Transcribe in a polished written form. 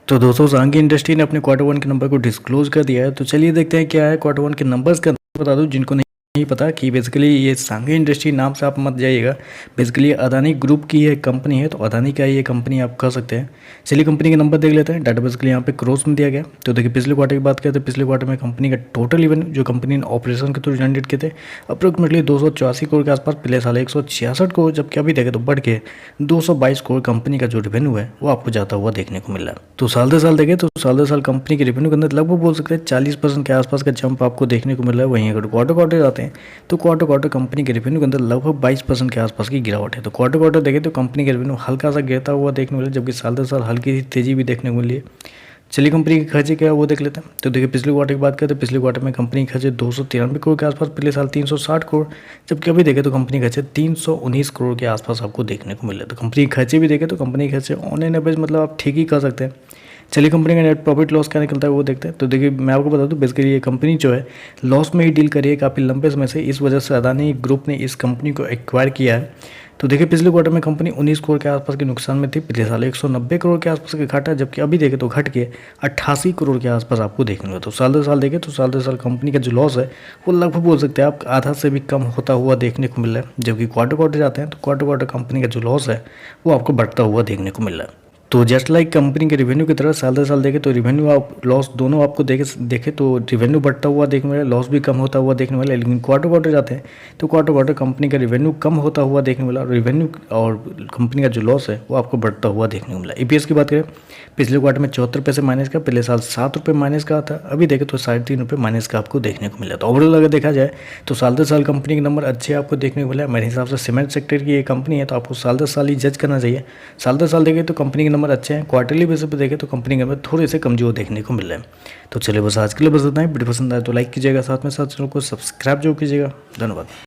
तो दोस्तों सांगी इंडस्ट्री ने अपने क्वार्टर वन के नंबर को डिस्क्लोज कर दिया है। तो चलिए देखते हैं क्या है क्वार्टर वन के नंबर्स का। बता दूं जिनको नहीं पता कि बेसिकली ये सांगी इंडस्ट्री नाम से आप मत जाइएगा। बेसिकली अदानी ग्रुप की ये कंपनी है, तो अदानी का ये कंपनी आप कह सकते हैं। चलिए कंपनी के नंबर देख लेते हैं। डाटा बेसिकली यहाँ पे क्रोस में दिया गया। तो देखिए पिछले क्वार्टर की बात करें तो पिछले क्वार्टर में कंपनी का टोटल रेवेन्यू जो कंपनी ने ऑपरेशन के थ्रू जनरेट किए थे अप्रोक्सीमेटली 284 करोड़ के आसपास, पिछले साल 166 करोड़, जबकि अभी देखें तो बढ़ के 222 करोड़ कंपनी का जो रेवेन्यू है वो आपको जाता हुआ देखने को मिल रहा है। तो साल दर साल देखें तो साल दर साल कंपनी के रेवेन्यू के अंदर लगभग बोल सकते हैं 40% के आसपास का जंप आपको देखने को मिल रहा है। वहीं अगर क्वार्टर क्वार्टर जाते हैं तो क्वार्टर क्वार्टर कंपनी के रेवेन्यू के अंदर लगभग 22% के आसपास की गिरावट है। तो क्वार्टर क्वार्टर देखें तो कंपनी के रेवेन्यू हल्का सा गिरता हुआ देखने को मिला, जबकि साल दर साल हल्की सी तेजी भी देखने को मिली है। चलिए कंपनी के खर्चे क्या है वो देख लेते हैं। तो देखिए पिछले क्वार्टर की बात करें तो पिछले क्वार्टर में कंपनी के खर्चे 293 करोड़ के आसपास, पिछले साल 360 करोड़, जबकि अभी देखें तो कंपनी के खर्चे 319 करोड़ के आसपास आपको देखने को मिल रहा है। तो कंपनी के खर्चे भी देखें तो कंपनी के खर्चे ऑन एन एवरेज मतलब आप ठीक ही कर सकते हैं। चलिए कंपनी का नेट प्रॉफिट लॉस क्या निकलता है वो देखते हैं। तो देखिए मैं आपको बता दूं बेसिकली ये कंपनी जो है लॉस में ही डील कर रही है काफ़ी लंबे समय से। इस वजह से अदानी ग्रुप ने इस कंपनी को एक्वायर किया है। तो देखिए पिछले क्वार्टर में कंपनी 19 करोड़ के आसपास के नुकसान में थी, पिछले साल 190 करोड़ के आसपास का घाटा, जबकि अभी देखें तो घट के 88 करोड़ के आसपास आपको देखने को। तो साल दर साल देखें तो साल दर साल कंपनी का जो लॉस है वो लगभग बोल सकते हैं आप आधा से भी कम होता हुआ देखने को मिल रहा है। जबकि क्वार्टर क्वार्टर जाते हैं तो क्वार्टर क्वार्टर कंपनी का जो लॉस है वो आपको बढ़ता हुआ देखने को मिल रहा है। तो जस्ट लाइक कंपनी के रिवेन्यू की तरह साल दर साल देखें तो रिवेन्यू आप लॉस दोनों आपको देखे तो रिवेन्यू बढ़ता हुआ देखने वाला, लॉस भी कम होता हुआ देखने वाला है। लेकिन क्वार्टर क्वार्टर जाते हैं तो क्वार्टर क्वार्टर कंपनी का रिवेन्यू कम होता हुआ देखने वाला, रिवेन्यू और कंपनी का जो लॉस है वो आपको बढ़ता हुआ देखने को मिला। ईपीएस की बात करें पिछले क्वार्टर में 74 पैसे माइनस का, पिछले साल 7 रुपये माइनस का था, अभी देखें तो 3.5 रुपये माइनस का आपको देखने को मिला। तो ओवरऑल अगर देखा जाए तो साल दर साल कंपनी के नंबर अच्छे आपको देखने को मिला। मेरे हिसाब से सीमेंट सेक्टर की ये कंपनी है तो आपको साल दर साल ही जज करना चाहिए। साल दर साल देखें तो कंपनी के नंबर अच्छे हैं, क्वार्टरली बेसिस पे देखें तो कंपनी के नंबर थोड़े से कमजोर देखने को मिल रहे हैं। तो चलिए बस आज के लिए बस इतना ही। वीडियो पसंद आए तो लाइक कीजिएगा, साथ में साथ चैनल को सब्सक्राइब जरूर कीजिएगा। धन्यवाद।